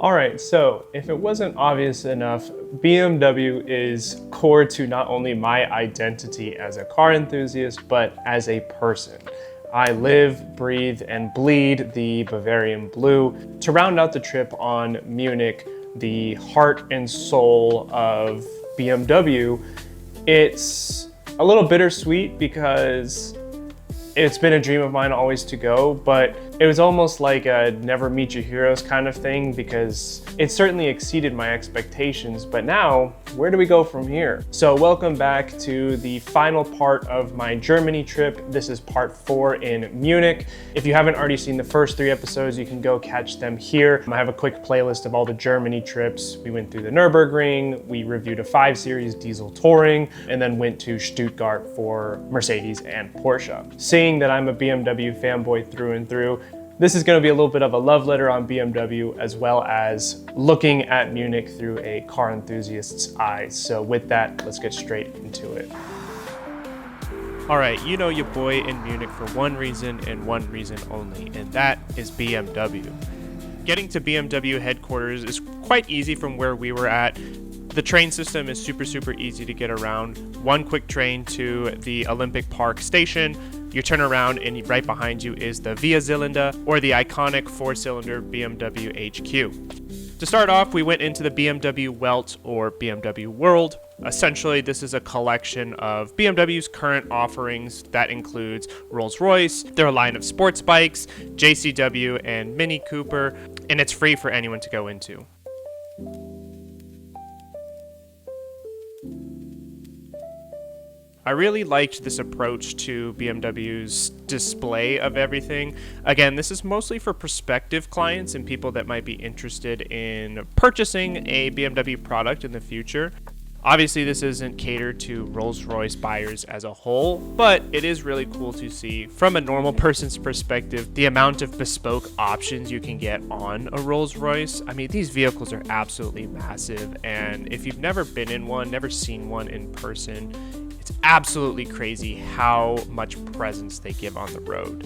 Alright, so if it wasn't obvious enough, BMW is core to not only my identity as a car enthusiast, but as a person. I live, breathe, and bleed the Bavarian blue. To round out the trip on Munich, the heart and soul of BMW, it's a little bittersweet because it's been a dream of mine always to go, but it was almost like a never meet your heroes kind of thing because it certainly exceeded my expectations, but now, where do we go from here? So welcome back to the final part of my Germany trip. This is part 4 in Munich. If you haven't already seen the first 3 episodes, you can go catch them here. I have a quick playlist of all the Germany trips. We went through the Nürburgring, we reviewed a 5 Series diesel touring, and then went to Stuttgart for Mercedes and Porsche. Seeing that I'm a BMW fanboy through and through, this is going to be a little bit of a love letter on BMW as well as looking at Munich through a car enthusiast's eyes. So with that, let's get straight into it. All right, you know your boy in Munich for one reason and one reason only, and that is BMW. Getting to BMW headquarters is quite easy from where we were at. The train system is super easy to get around. One quick train to the Olympic Park station. You turn around and right behind you is the Vierzylinder, or the iconic 4-cylinder BMW HQ. To start off, we went into the BMW Welt, or BMW World. Essentially, this is a collection of BMW's current offerings that includes Rolls-Royce, their line of sports bikes, JCW, and Mini Cooper, and it's free for anyone to go into. I really liked this approach to BMW's display of everything. Again, this is mostly for prospective clients and people that might be interested in purchasing a BMW product in the future. Obviously, this isn't catered to Rolls-Royce buyers as a whole, but it is really cool to see from a normal person's perspective the amount of bespoke options you can get on a Rolls-Royce. I mean, these vehicles are absolutely massive, and if you've never been in one, never seen one in person, it's absolutely crazy how much presence they give on the road.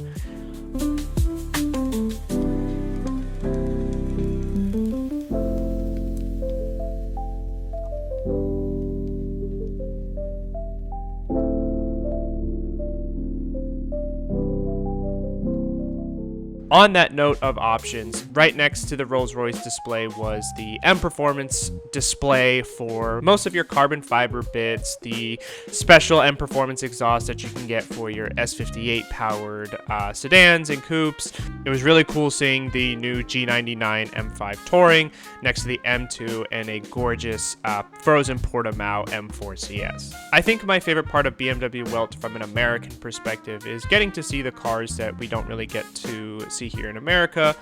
On that note of options, right next to the Rolls-Royce display was the M Performance display for most of your carbon fiber bits, the special M Performance exhaust that you can get for your S58 powered sedans and coupes. It was really cool seeing the new G99 M5 Touring next to the M2 and a gorgeous frozen Portimao M4 CS. I think my favorite part of BMW Welt from an American perspective is getting to see the cars that we don't really get to see here in America.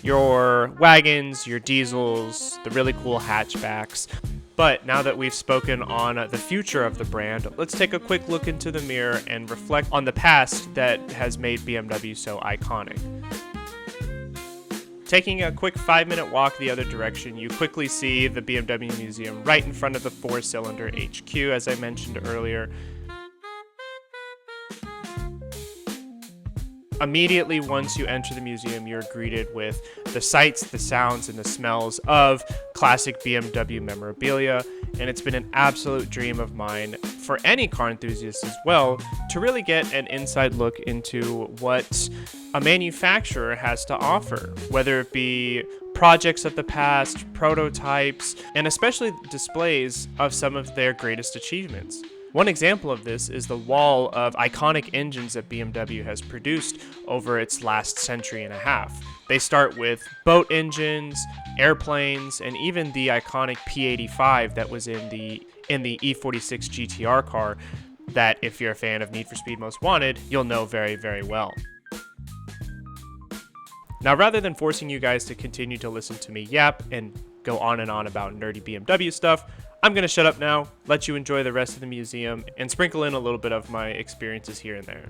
Your wagons, your diesels, the really cool hatchbacks. But now that we've spoken on the future of the brand, let's take a quick look into the mirror and reflect on the past that has made BMW so iconic. Taking a quick 5-minute walk the other direction, you quickly see the BMW Museum right in front of the 4-cylinder HQ, as I mentioned earlier. Immediately once you enter the museum, you're greeted with the sights, the sounds, and the smells of classic BMW memorabilia, and it's been an absolute dream of mine for any car enthusiast as well to really get an inside look into what a manufacturer has to offer, whether it be projects of the past, prototypes, and especially displays of some of their greatest achievements. One example of this is the wall of iconic engines that BMW has produced over its last century and a half. They start with boat engines, airplanes, and even the iconic P85 that was in the E46 GTR car that, if you're a fan of Need for Speed Most Wanted, you'll know very well. Now, rather than forcing you guys to continue to listen to me yap and go on and on about nerdy BMW stuff, I'm going to shut up now, let you enjoy the rest of the museum, and sprinkle in a little bit of my experiences here and there.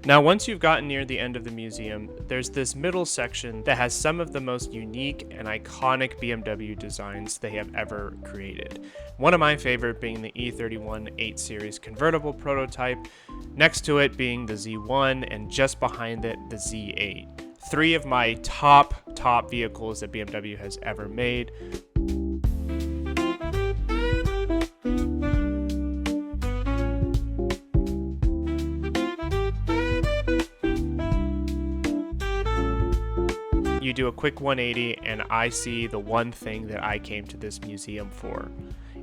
Now, once you've gotten near the end of the museum, there's this middle section that has some of the most unique and iconic BMW designs they have ever created. One of my favorite being the E31 8 Series convertible prototype, next to it being the Z1, and just behind it, the Z8. Three of my top vehicles that BMW has ever made. You do a quick 180 and I see the one thing that I came to this museum for.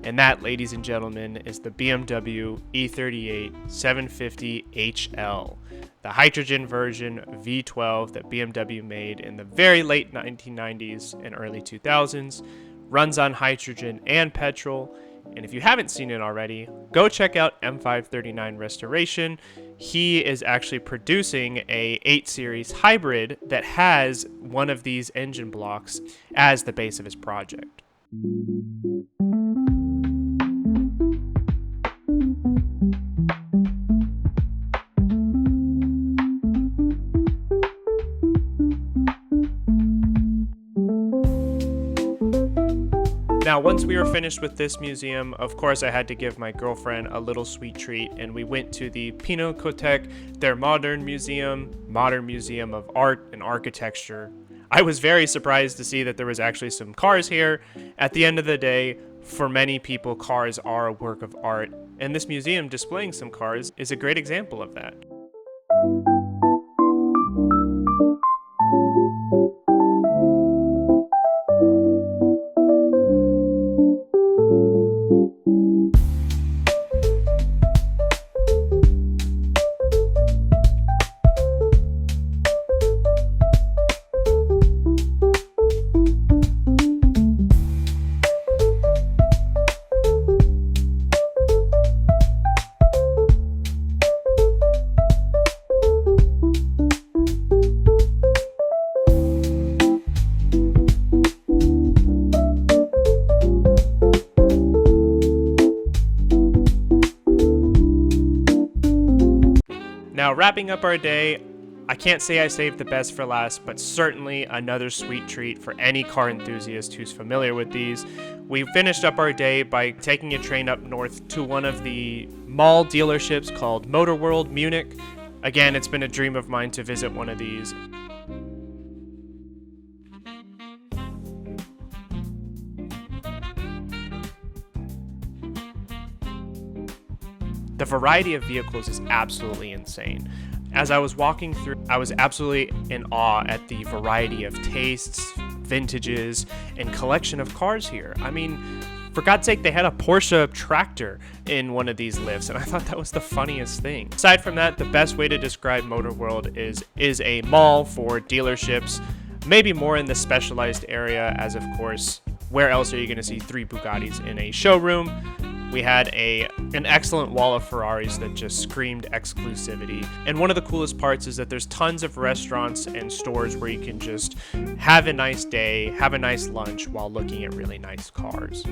And that, ladies and gentlemen, is the BMW E38 750 HL, the hydrogen version V12 that BMW made in the very late 1990s and early 2000s, runs on hydrogen and petrol. And if you haven't seen it already, go check out M539 Restoration. He is actually producing a 8 Series hybrid that has one of these engine blocks as the base of his project. Now, once we were finished with this museum, of course I had to give my girlfriend a little sweet treat, and we went to the Pinokotek Der Moderne Museum, Modern Museum of Art and Architecture. I was very surprised to see that there was actually some cars here. At the end of the day, for many people, cars are a work of art, and this museum displaying some cars is a great example of that. Now, wrapping up our day, I can't say I saved the best for last, but certainly another sweet treat for any car enthusiast who's familiar with these. We finished up our day by taking a train up north to one of the mall dealerships called Motorworld Munich. Again, it's been a dream of mine to visit one of these. The variety of vehicles is absolutely insane. As I was walking through, I was absolutely in awe at the variety of tastes, vintages, and collection of cars here. I mean, for God's sake, they had a Porsche tractor in one of these lifts, and I thought that was the funniest thing. Aside from that, the best way to describe Motorworld is a mall for dealerships, maybe more in the specialized area, as of course, where else are you going to see 3 Bugattis in a showroom? We had an excellent wall of Ferraris that just screamed exclusivity. And one of the coolest parts is that there's tons of restaurants and stores where you can just have a nice day, have a nice lunch while looking at really nice cars.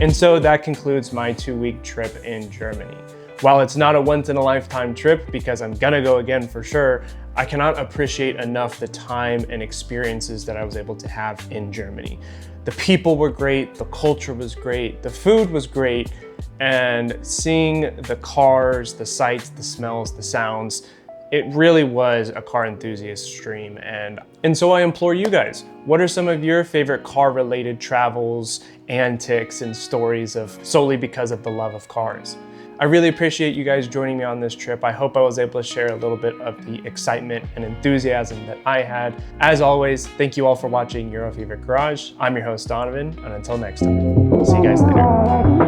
And so that concludes my 2-week trip in Germany. While it's not a once-in-a-lifetime trip, because I'm gonna go again for sure, I cannot appreciate enough the time and experiences that I was able to have in Germany. The people were great, the culture was great, the food was great, and seeing the cars, the sights, the smells, the sounds, it really was a car enthusiast dream. And so I implore you guys, what are some of your favorite car-related travels, antics, and stories of solely because of the love of cars? I really appreciate you guys joining me on this trip. I hope I was able to share a little bit of the excitement and enthusiasm that I had. As always, thank you all for watching Your Favorite Garage. I'm your host, Donovan, and until next time, see you guys later.